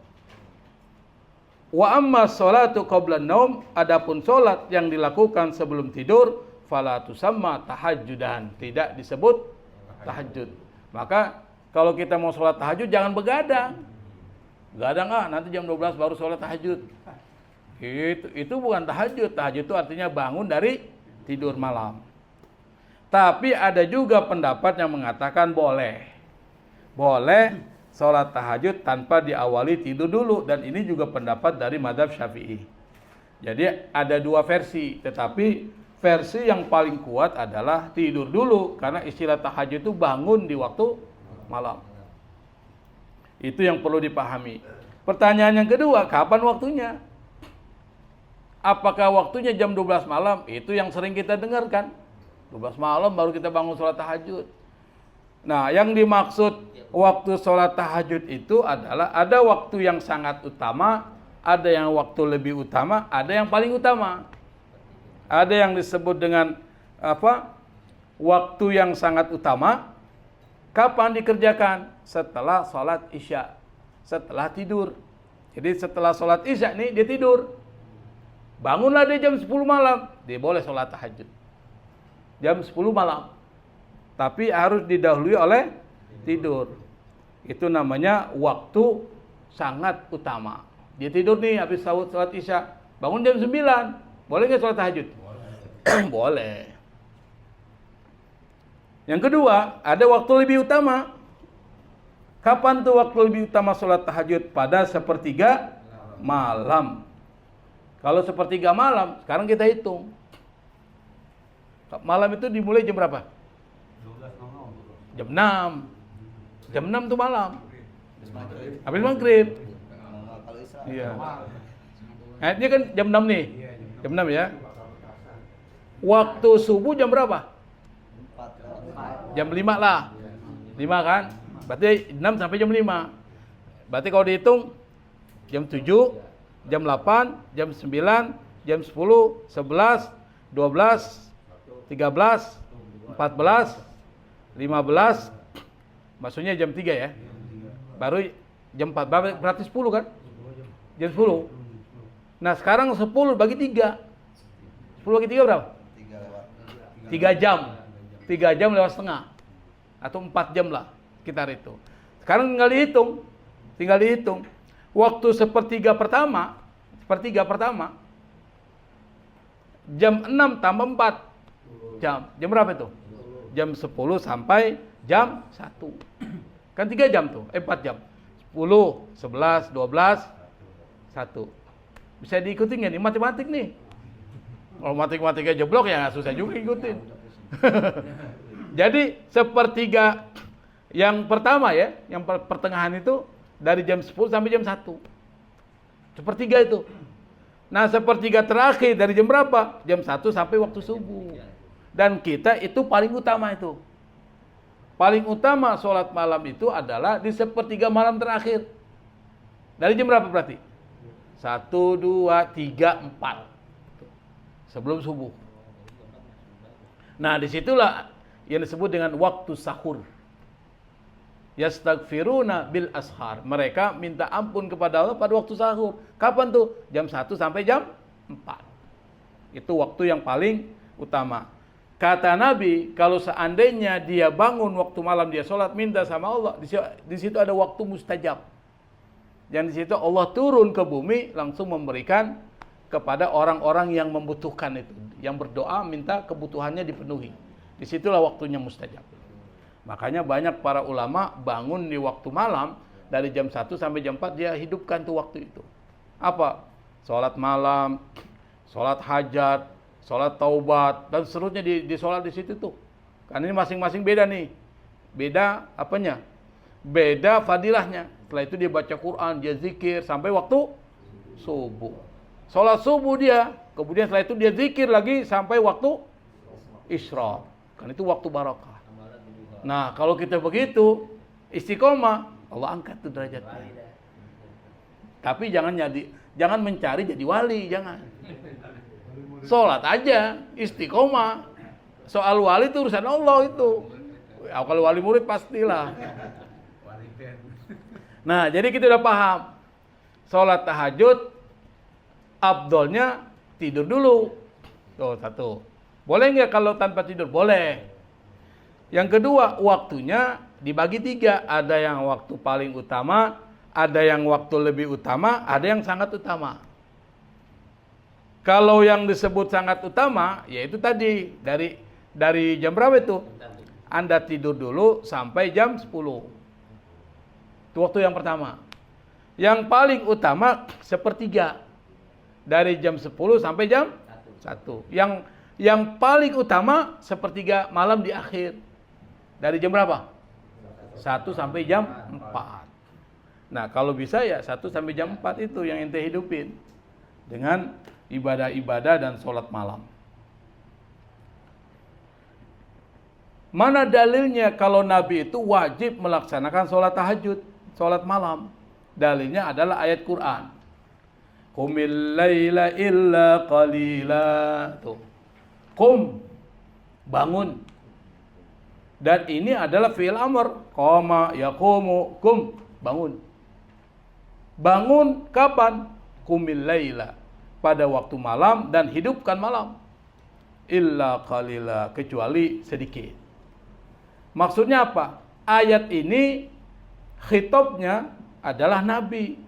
Wa amma sholatu qabla naum, adapun salat yang dilakukan sebelum tidur, fala tusamma tahajjudan, tidak disebut tahajud. Maka kalau kita mau sholat tahajud jangan begadang. Begadang nanti jam 12 baru sholat tahajud. Itu bukan tahajud. Tahajud itu artinya bangun dari tidur malam. Tapi ada juga pendapat yang mengatakan boleh sholat tahajud tanpa diawali tidur dulu, dan ini juga pendapat dari mazhab Syafi'i. Jadi ada dua versi, tetapi versi yang paling kuat adalah tidur dulu, karena istilah tahajud itu bangun di waktu malam. Itu yang perlu dipahami. Pertanyaan yang kedua, kapan waktunya? Apakah waktunya jam 12 malam? Itu yang sering kita dengarkan. 12 malam baru kita bangun sholat tahajud. Nah, yang dimaksud waktu sholat tahajud itu adalah ada waktu yang sangat utama, ada yang waktu lebih utama, ada yang paling utama. Ada yang disebut dengan waktu yang sangat utama. Kapan dikerjakan? Setelah sholat isya, setelah tidur. Jadi setelah sholat isya nih dia tidur. Bangunlah dia jam 10 malam, dia boleh sholat tahajud. Jam 10 malam. Tapi harus didahului oleh tidur. Itu namanya waktu sangat utama. Dia tidur nih habis sholat isya, bangun jam 9. Boleh nggak sholat tahajud? Boleh. Yang kedua, ada waktu lebih utama. Kapan tuh waktu lebih utama sholat tahajud? Pada sepertiga malam. Kalau sepertiga malam, sekarang kita hitung. Malam itu dimulai jam berapa? Jam 6. Jam 6 tuh malam. Habis maghrib. Iya. Nah, ini kan jam 6 nih. Jam 6 ya. Waktu subuh jam berapa? Jam 5 lah. 5 kan? Berarti 6 sampai jam 5. Berarti kalau dihitung jam 7, jam 8, jam 9, jam 10, 11, 12, 13, 14, 15, maksudnya jam 3 ya. Baru jam 4, berarti 10 kan? Jam 10. Nah sekarang 10 bagi 3. 10 bagi 3 berapa? 3 jam. 3 jam lewat setengah. Atau 4 jam lah kita itu. Sekarang tinggal dihitung. Waktu sepertiga pertama, jam 6 tambah 4 jam. Jam berapa itu? Jam 10 sampai jam 1. Kan 3 jam tuh, 4 jam. 10, 11, 12, 1. Bisa diikuti nggak nih matematik nih? Kalau matematiknya jeblok ya susah juga ikutin. Jadi sepertiga yang pertama ya, yang pertengahan itu dari jam 10 sampai jam 1. Sepertiga itu. Nah sepertiga terakhir dari jam berapa? Jam 1 sampai waktu subuh. Dan kita itu paling utama itu. Paling utama sholat malam itu adalah di sepertiga malam terakhir. Dari jam berapa berarti? 1, 2, 3, 4. Sebelum subuh. Nah disitulah yang disebut dengan waktu sahur. Yastaghfiruna bil ashar. Mereka minta ampun kepada Allah pada waktu sahur. Kapan tuh? Jam 1 sampai jam 4. Itu waktu yang paling utama. Kata Nabi, kalau seandainya dia bangun waktu malam dia sholat minta sama Allah, di situ ada waktu mustajab. Dan di situ Allah turun ke bumi langsung memberikan kepada orang-orang yang membutuhkan itu, yang berdoa minta kebutuhannya dipenuhi. Disitulah waktunya mustajab. Makanya banyak para ulama bangun di waktu malam dari jam 1 sampai jam 4 dia hidupkan tuh waktu itu. Apa? Sholat malam, sholat hajat, sholat taubat, dan seterusnya di sholat di situ tuh. Karena ini masing-masing beda nih. Beda apanya? beda fadilahnya. Setelah itu dia baca Quran, dia zikir sampai waktu subuh. Sholat subuh dia, kemudian setelah itu dia zikir lagi sampai waktu isyraq. Kan itu waktu barakah. Nah, kalau kita begitu istiqomah, Allah angkat tuh derajatnya. Tapi jangan mencari jadi wali, jangan. Sholat aja, istiqomah. Soal wali itu urusan Allah itu. Kalau wali murid pastilah. Nah, jadi kita udah paham. Sholat tahajud, afdolnya tidur dulu. Tuh, satu. Boleh nggak kalau tanpa tidur? Boleh. Yang kedua, waktunya dibagi 3. Ada yang waktu paling utama, ada yang waktu lebih utama, ada yang sangat utama. Kalau yang disebut sangat utama, yaitu tadi dari jam berapa itu? Anda tidur dulu sampai jam 10. Itu waktu yang pertama. Yang paling utama sepertiga. Dari jam 10 sampai jam 1. Yang paling utama sepertiga malam di akhir. Dari jam berapa? 1 sampai jam 4. Nah, kalau bisa ya 1 sampai jam 4 itu yang ente hidupin. Dengan ibadah-ibadah dan sholat malam. Mana dalilnya kalau Nabi itu wajib melaksanakan sholat tahajud, sholat malam? Dalilnya adalah ayat Quran. Qumil laila illa qalila. Tuh. Qum, bangun. Dan ini adalah fi'il amr. Qama yaqumu, qum, bangun. Bangun kapan? Qumil laila, pada waktu malam, dan hidupkan malam. Illa qalila, kecuali sedikit. Maksudnya apa? Ayat ini khitabnya adalah Nabi.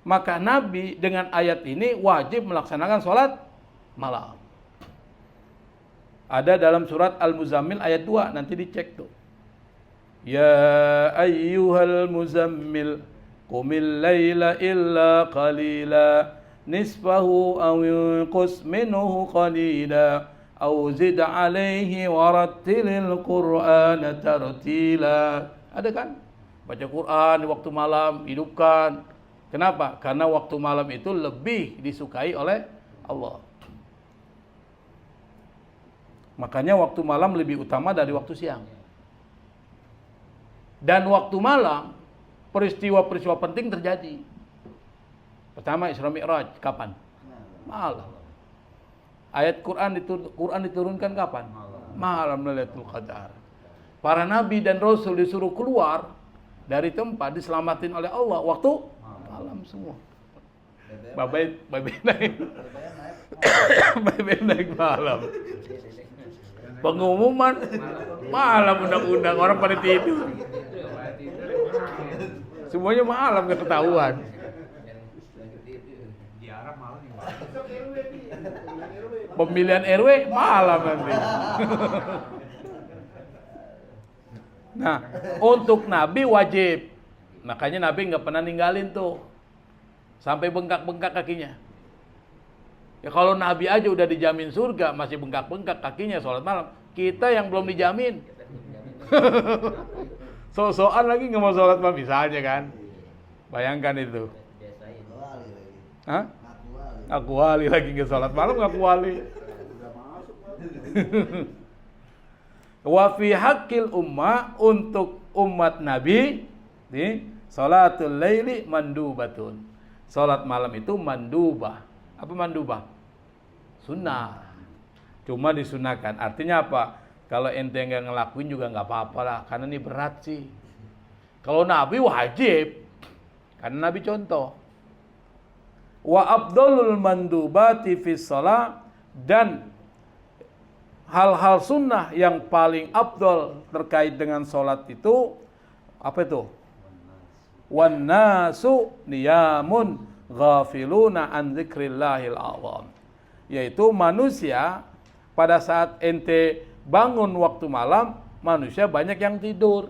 Maka Nabi dengan ayat ini wajib melaksanakan sholat malam. Ada dalam surat Al-Muzammil ayat 2, nanti dicek tuh. Ya ayyuhal muzammil, qumil laila illa qalila, nisfahu aw yunqus minhu qalila, aw zid alaihi warattilil qur'ana tartila. Ada kan? Baca Quran di waktu malam, hidupkan. Kenapa? Karena waktu malam itu lebih disukai oleh Allah. Makanya waktu malam lebih utama dari waktu siang. Dan waktu malam, peristiwa-peristiwa penting terjadi. Pertama, Isra Mi'raj. Kapan? Malam. Ayat Quran diturunkan kapan? Malam Lailatul Qadar. Para nabi dan rasul disuruh keluar dari tempat, diselamatin oleh Allah waktu malam semua. Babai naik malam. Pengumuman malam, undang-undang, orang pada tidur. Semuanya malam, gak ketahuan. Pemilihan RW malam nanti. Nah, untuk Nabi wajib. Makanya Nabi nggak pernah ninggalin tuh sampai bengkak-bengkak kakinya. Ya kalau Nabi aja udah dijamin surga, masih bengkak-bengkak kakinya sholat malam. Kita yang belum dijamin. So-soan lagi nggak mau sholat malam, misalnya kan. Bayangkan itu. Hah? Aku wali lagi nggak sholat malam, ngaku wali. Wa fi haqqil ummah, untuk umat Nabi, nih, salatul laili mandubatun. Salat malam itu mandubah. Apa mandubah? Sunnah. Cuma disunahkan. Artinya apa? Kalau ente nggak ngelakuin juga nggak apa-apa lah, karena ini berat sih. Kalau Nabi wajib, karena Nabi contoh. Wa afdalul mandubati fis shalah, dan hal-hal sunnah yang paling afdal terkait dengan sholat itu apa itu? Wan nasu niyamun ghafiluna an dzikrillahil azam. Yaitu manusia pada saat ente bangun waktu malam, manusia banyak yang tidur.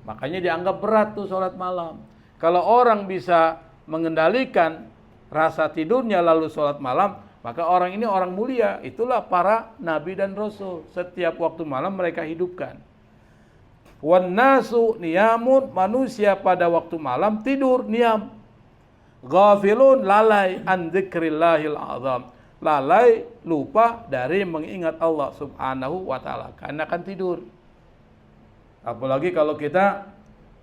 Makanya dianggap berat tuh sholat malam. Kalau orang bisa mengendalikan rasa tidurnya lalu sholat malam, maka orang ini orang mulia. Itulah para nabi dan rasul. Setiap waktu malam mereka hidupkan. Wan nasu niyamun, manusia pada waktu malam tidur niyam. Ghafilun, lalai an dzikrillahil azam, lalai lupa dari mengingat Allah Subhanahu wa taala karena kan tidur. Apalagi kalau kita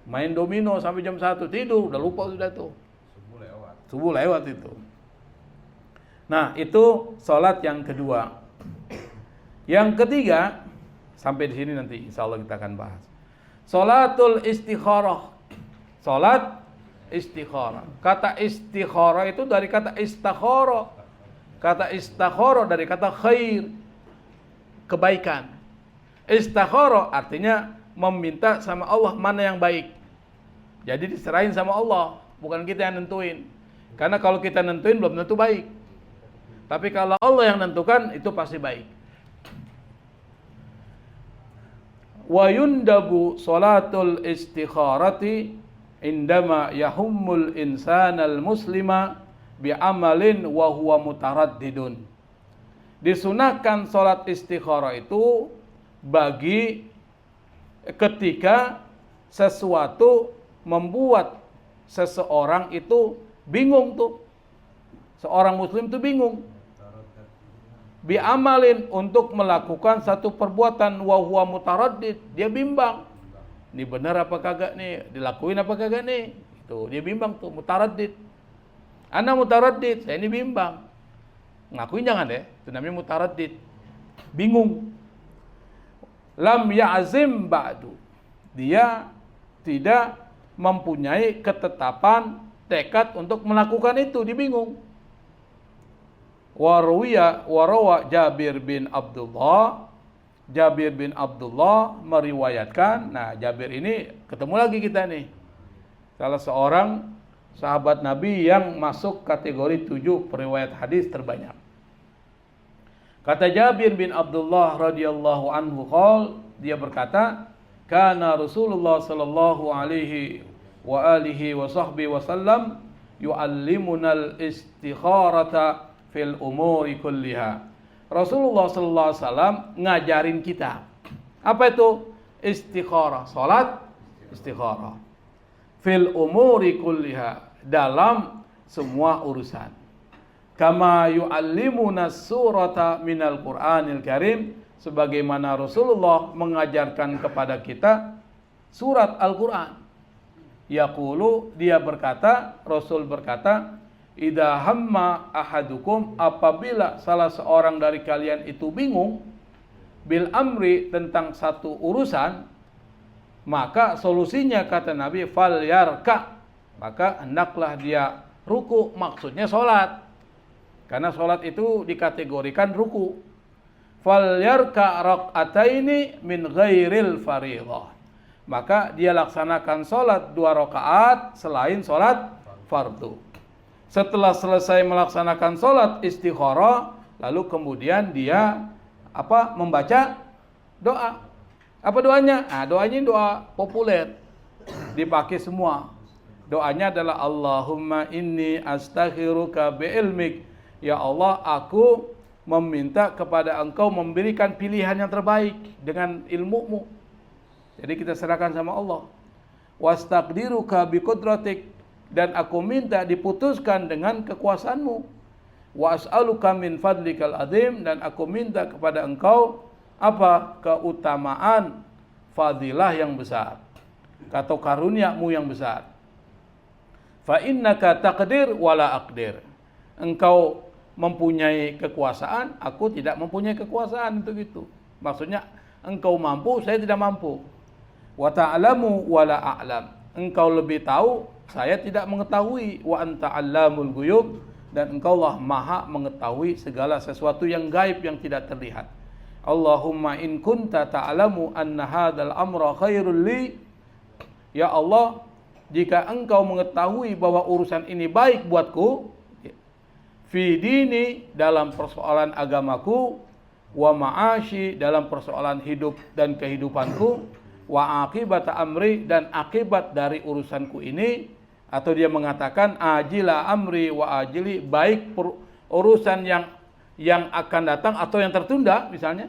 main domino sampai jam 1 tidur, udah lupa sudah tuh. Subuh lewat itu. Nah, itu salat yang kedua. Yang ketiga, sampai di sini nanti insyaallah kita akan bahas. Salatul istikharah. Salat istikharah. Kata istikharah itu dari kata istakhara. Kata istakhara dari kata khair, kebaikan. Istakhara artinya meminta sama Allah mana yang baik. Jadi diserahin sama Allah, bukan kita yang nentuin. Karena kalau kita nentuin belum tentu baik. Tapi kalau Allah yang nentukan itu pasti baik. Wa yundabu salatul istikharati indama yahummul insanal muslima bi'amalin wa huwa mutaraddidun. Disunahkan salat istikharah itu bagi ketika sesuatu membuat seseorang itu bingung tuh. Seorang muslim itu bingung. Bi'amalin, untuk melakukan satu perbuatan, wa huwa mutaraddid, dia bimbang. Ini benar apa kagak nih? Dilakuin apa kagak nih? Itu dia bimbang tuh, mutaraddid. Ana mutaraddid, saya ini bimbang. Ngakuin jangan deh, itu namanya mutaraddid. Bingung. Lam ya'zim ba'du. Dia tidak mempunyai ketetapan tekad untuk melakukan itu, dia bingung. Warawa Jabir bin Abdullah. Jabir bin Abdullah meriwayatkan. Nah, Jabir ini ketemu lagi kita nih. Salah seorang sahabat Nabi yang masuk kategori 7 periwayat hadis terbanyak. Kata Jabir bin Abdullah radhiyallahu anhu dia berkata, kana Rasulullah sallallahu alaihi wa alihi wa sahbihi wasallam yu'allimunal istikharata fil umuri kulliha. Rasulullah sallallahu alaihi wasallam ngajarin kita. Apa itu? Istikharah, salat istikharah. Fil umuri kulliha, dalam semua urusan. Kama yu'allimuna surata minal Qur'anil Karim, sebagaimana Rasulullah mengajarkan kepada kita surat Al-Qur'an. Yaqulu, dia berkata, Rasul berkata, idza hamma ahadukum, apabila salah seorang dari kalian itu bingung bil amri, tentang satu urusan, maka solusinya kata Nabi fal yarka, maka hendaklah dia ruku, maksudnya salat. Karena salat itu dikategorikan ruku. Fal yarka raq'ataini min ghairil fardhah, maka dia laksanakan salat 2 rakaat selain salat fardu. Setelah selesai melaksanakan salat istikharah, lalu kemudian dia membaca doa. Apa doanya? Nah, doanya doa populer, dipakai semua. Doanya adalah Allahumma inni astakhiruka bi'ilmik. Ya Allah, aku meminta kepada Engkau memberikan pilihan yang terbaik dengan ilmu-Mu. Jadi kita serahkan sama Allah. Wastaqdiruka biqudratik, dan aku minta diputuskan dengan kekuasaan-Mu. Wa as'aluka min fadlikal azim, dan aku minta kepada Engkau keutamaan fadilah yang besar, atau karunia-Mu yang besar. Fa innaka taqdir wala aqdir. Engkau mempunyai kekuasaan, aku tidak mempunyai kekuasaan untuk itu. Maksudnya Engkau mampu, saya tidak mampu. Wa ta'lamu wala a'lam. Engkau lebih tahu, saya tidak mengetahui. Wa anta 'allamul ghuyub, dan Engkaulah Maha mengetahui segala sesuatu yang gaib yang tidak terlihat. Allahumma in kunta ta'lamu anna hadzal amra khairul li. Ya Allah, jika Engkau mengetahui bahwa urusan ini baik buatku, fi dini, dalam persoalan agamaku, wa ma'ashi, dalam persoalan hidup dan kehidupanku, wa akibata amri, dan akibat dari urusanku ini. Atau dia mengatakan ajila amri wa ajili, baik urusan yang akan datang atau yang tertunda, misalnya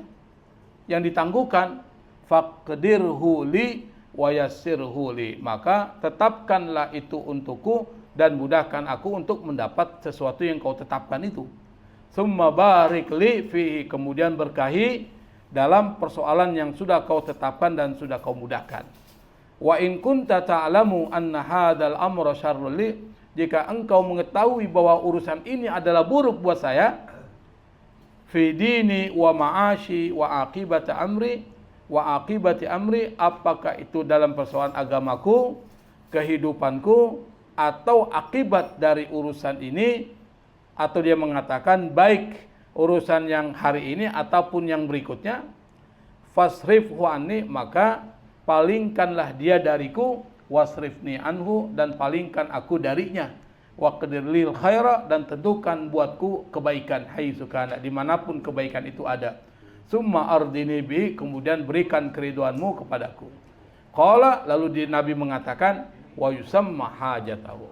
yang ditangguhkan, faqdirhu li, wa yassirhu li, maka tetapkanlah itu untukku dan mudahkan aku untuk mendapat sesuatu yang kau tetapkan itu. Summa barik li fihi, kemudian berkahi dalam persoalan yang sudah kau tetapkan dan sudah kau mudahkan. Wa in kunta ta'lamu anna hadzal amra syarrul li, jika engkau mengetahui bahwa urusan ini adalah buruk buat saya, fi dini wa ma'ashi wa aqibati amri, apakah itu dalam persoalan agamaku, kehidupanku, atau akibat dari urusan ini, atau dia mengatakan baik urusan yang hari ini ataupun yang berikutnya, fasrifhu anni, maka palingkanlah dia dariku, wasrifni anhu, dan palingkan aku darinya, waqdir lil khaira, dan tentukan buatku kebaikan, haitsu kana, dimanapun kebaikan itu ada. Summa ardini bi, kemudian berikan keriduanmu kepadaku. Qala, lalu Nabi mengatakan, wa yusamma hajatahu,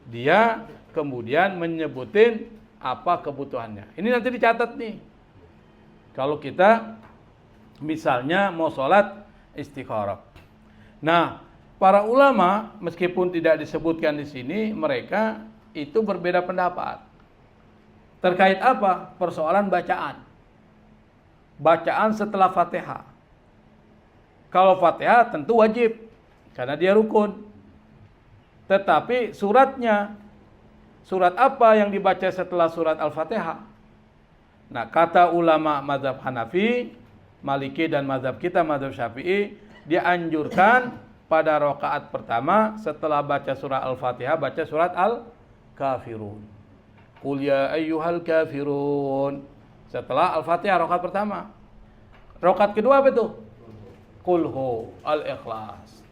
dia kemudian menyebutin apa kebutuhannya. Ini nanti dicatat nih. Kalau kita misalnya mau sholat istikharah. Nah, para ulama meskipun tidak disebutkan di sini, mereka itu berbeda pendapat. Terkait apa? Persoalan bacaan. Bacaan setelah Fatihah. Kalau Fatihah tentu wajib karena dia rukun. Tetapi suratnya, surat apa yang dibaca setelah surat Al-Fatihah? Nah, kata ulama mazhab Hanafi, Maliki, dan mazhab kita mazhab Syafi'i, dianjurkan pada rakaat pertama setelah baca surah Al-Fatihah baca surat Al-Kafirun. Qul ya ayyuhal kafirun. Setelah Al-Fatihah rakaat pertama. Rakaat kedua apa itu? Qul hu Al-Ikhlas.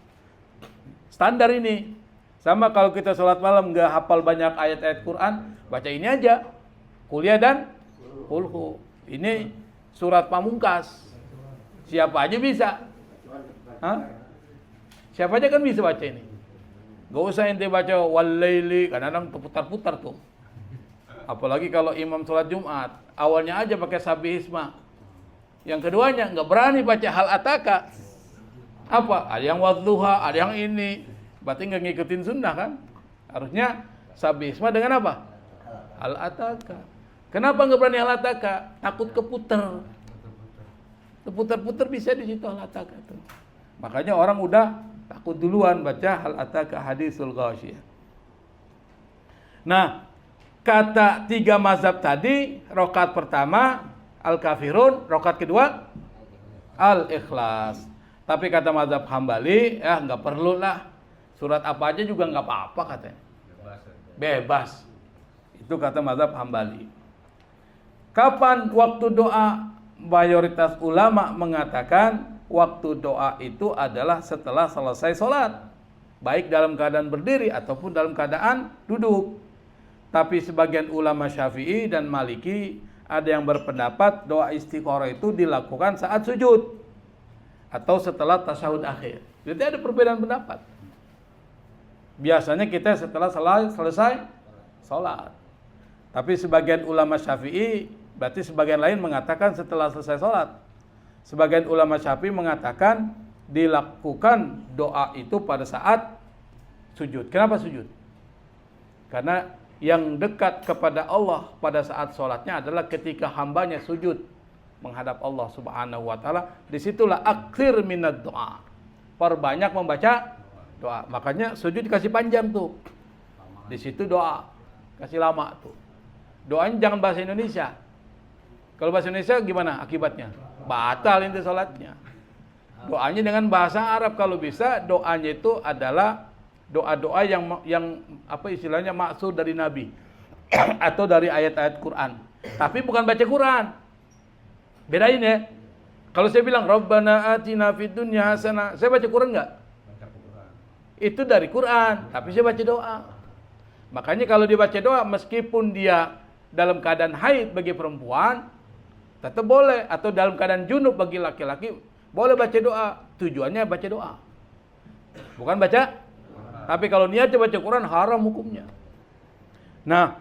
Standar ini. Sama kalau kita sholat malam nggak hafal banyak ayat-ayat Quran, baca ini aja. Qul ya dan Qul hu. Ini surat pamungkas. Siapa aja bisa. Hah? Siapa aja kan bisa baca ini. Gak usah ente baca wal-laili, kadang-kadang terputar-putar tuh. Apalagi kalau imam sholat Jumat, awalnya aja pakai sabihisma. Yang keduanya nggak berani baca hal ataka. Apa? Ada yang wadduha, ada yang ini. Berarti nggak ngikutin sunnah kan? Harusnya sabihisma dengan apa? Hal ataka. Kenapa nggak berani hal ataka? Takut keputar. Keputar-putar bisa di situ hal ataka tuh. Makanya orang udah takut duluan baca hal ataka hadisul ghasyiyah. Nah, kata tiga mazhab tadi, rakaat pertama Al-Kafirun, rakaat kedua Al-Ikhlas. Tapi kata mazhab Hambali, ya nggak perlu lah, surat apa aja juga nggak apa-apa katanya. Bebas. Itu kata mazhab Hambali. Kapan waktu doa? Mayoritas ulama mengatakan waktu doa itu adalah setelah selesai sholat, baik dalam keadaan berdiri ataupun dalam keadaan duduk. Tapi sebagian ulama Syafi'i dan Maliki ada yang berpendapat doa istikharah itu dilakukan saat sujud atau setelah tasyahud akhir. Jadi ada perbedaan pendapat. Biasanya kita setelah selesai sholat. Tapi sebagian ulama Syafi'i, berarti sebagian lain mengatakan setelah selesai sholat. Sebagian ulama Syafi'i mengatakan dilakukan doa itu pada saat sujud. Kenapa sujud? Karena yang dekat kepada Allah pada saat sholatnya adalah ketika hambanya sujud menghadap Allah Subhanahu wa ta'ala. Disitulah akhir minad doa, perbanyak membaca doa. Makanya sujud dikasih panjang tuh. Di situ doa kasih lama tuh. Doanya jangan bahasa Indonesia. Kalau bahasa Indonesia gimana akibatnya? Batal inti sholatnya. Doanya dengan bahasa Arab kalau bisa. Doanya itu adalah doa-doa yang apa istilahnya maksud dari Nabi atau dari ayat-ayat Quran. Tapi bukan baca Quran. Bedain ya. Kalau saya bilang Rabbana atina fid dunya hasanah, saya baca Quran enggak? Baca Quran. Itu dari Quran, tapi saya baca doa. Makanya kalau dia baca doa meskipun dia dalam keadaan haid bagi perempuan tetap boleh, atau dalam keadaan junub bagi laki-laki boleh baca doa. Tujuannya baca doa. Bukan baca. Tapi kalau niatnya baca Quran haram hukumnya. Nah,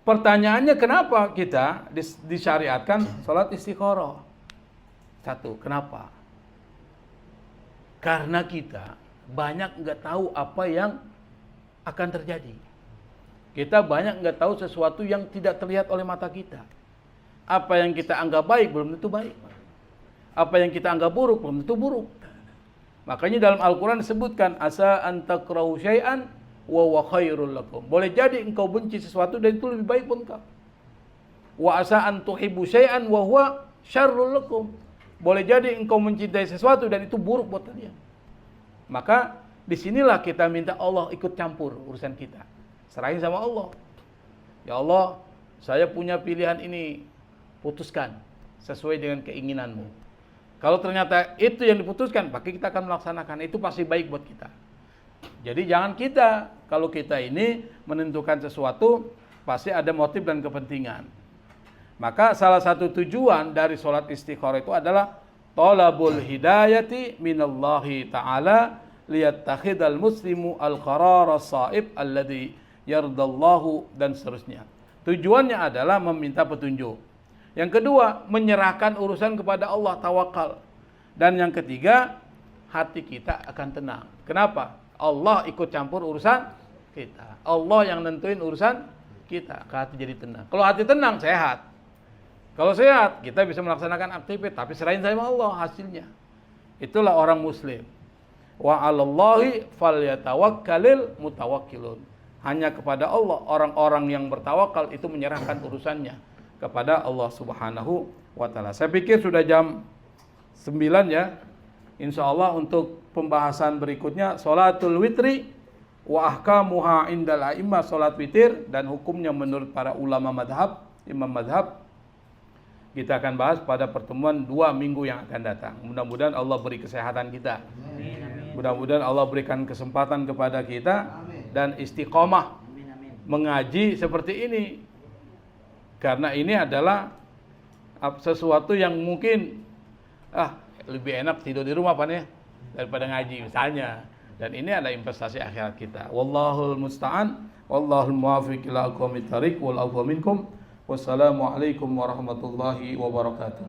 pertanyaannya kenapa kita disyariatkan sholat istikharah? Satu, kenapa? Karena kita banyak nggak tahu apa yang akan terjadi. Kita banyak nggak tahu sesuatu yang tidak terlihat oleh mata kita. Apa yang kita anggap baik belum tentu baik. Apa yang kita anggap buruk belum tentu buruk. Makanya dalam Al-Quran disebutkan asa an takrahu syai'an wa huwa khairul lakum. Boleh jadi engkau benci sesuatu dan itu lebih baik buat engkau. Wa asa an tuhibbu syai'an wa huwa syarrul lakum. Boleh jadi engkau mencintai sesuatu dan itu buruk buat kalian. Maka disinilah kita minta Allah ikut campur urusan kita. Serahin sama Allah. Ya Allah, saya punya pilihan ini, putuskan sesuai dengan keinginanmu. Kalau ternyata itu yang diputuskan, maka kita akan melaksanakan. Itu pasti baik buat kita. Jadi jangan kita, kalau kita ini menentukan sesuatu, pasti ada motif dan kepentingan. Maka salah satu tujuan dari sholat istikharah itu adalah talabul hidayati minallahi ta'ala liyattakhidal muslimu al-qarar as-sa'ib alladhi yardallahu dan seterusnya. Tujuannya adalah meminta petunjuk. Yang kedua, menyerahkan urusan kepada Allah, tawakal. Dan yang ketiga, hati kita akan tenang. Kenapa? Allah ikut campur urusan kita. Allah yang nentuin urusan kita. Hati jadi tenang. Kalau hati tenang, sehat. Kalau sehat, kita bisa melaksanakan aktivitas. Tapi serahin sama Allah hasilnya. Itulah orang muslim. Wa 'alallahi falyatawakkalul mutawakkilun. Hanya kepada Allah orang-orang yang bertawakal itu menyerahkan urusannya kepada Allah Subhanahu wa taala. Saya pikir sudah jam 9 ya. Insyaallah untuk pembahasan berikutnya salatul witri wa ahkamuha indal a'immah, salat witir dan hukumnya menurut para ulama madhab, imam madhab. Kita akan bahas pada pertemuan 2 minggu yang akan datang. Mudah-mudahan Allah beri kesehatan kita. Mudah-mudahan Allah berikan kesempatan kepada kita dan istiqomah mengaji seperti ini. Karena ini adalah sesuatu yang mungkin lebih enak tidur di rumah Pak ya daripada ngaji misalnya. Dan ini adalah investasi akhirat kita. Wallahul musta'an, wallahul muwaffiq ila aqwamit thariq wal afwa minkum. Wassalamualaikum warahmatullahi wabarakatuh.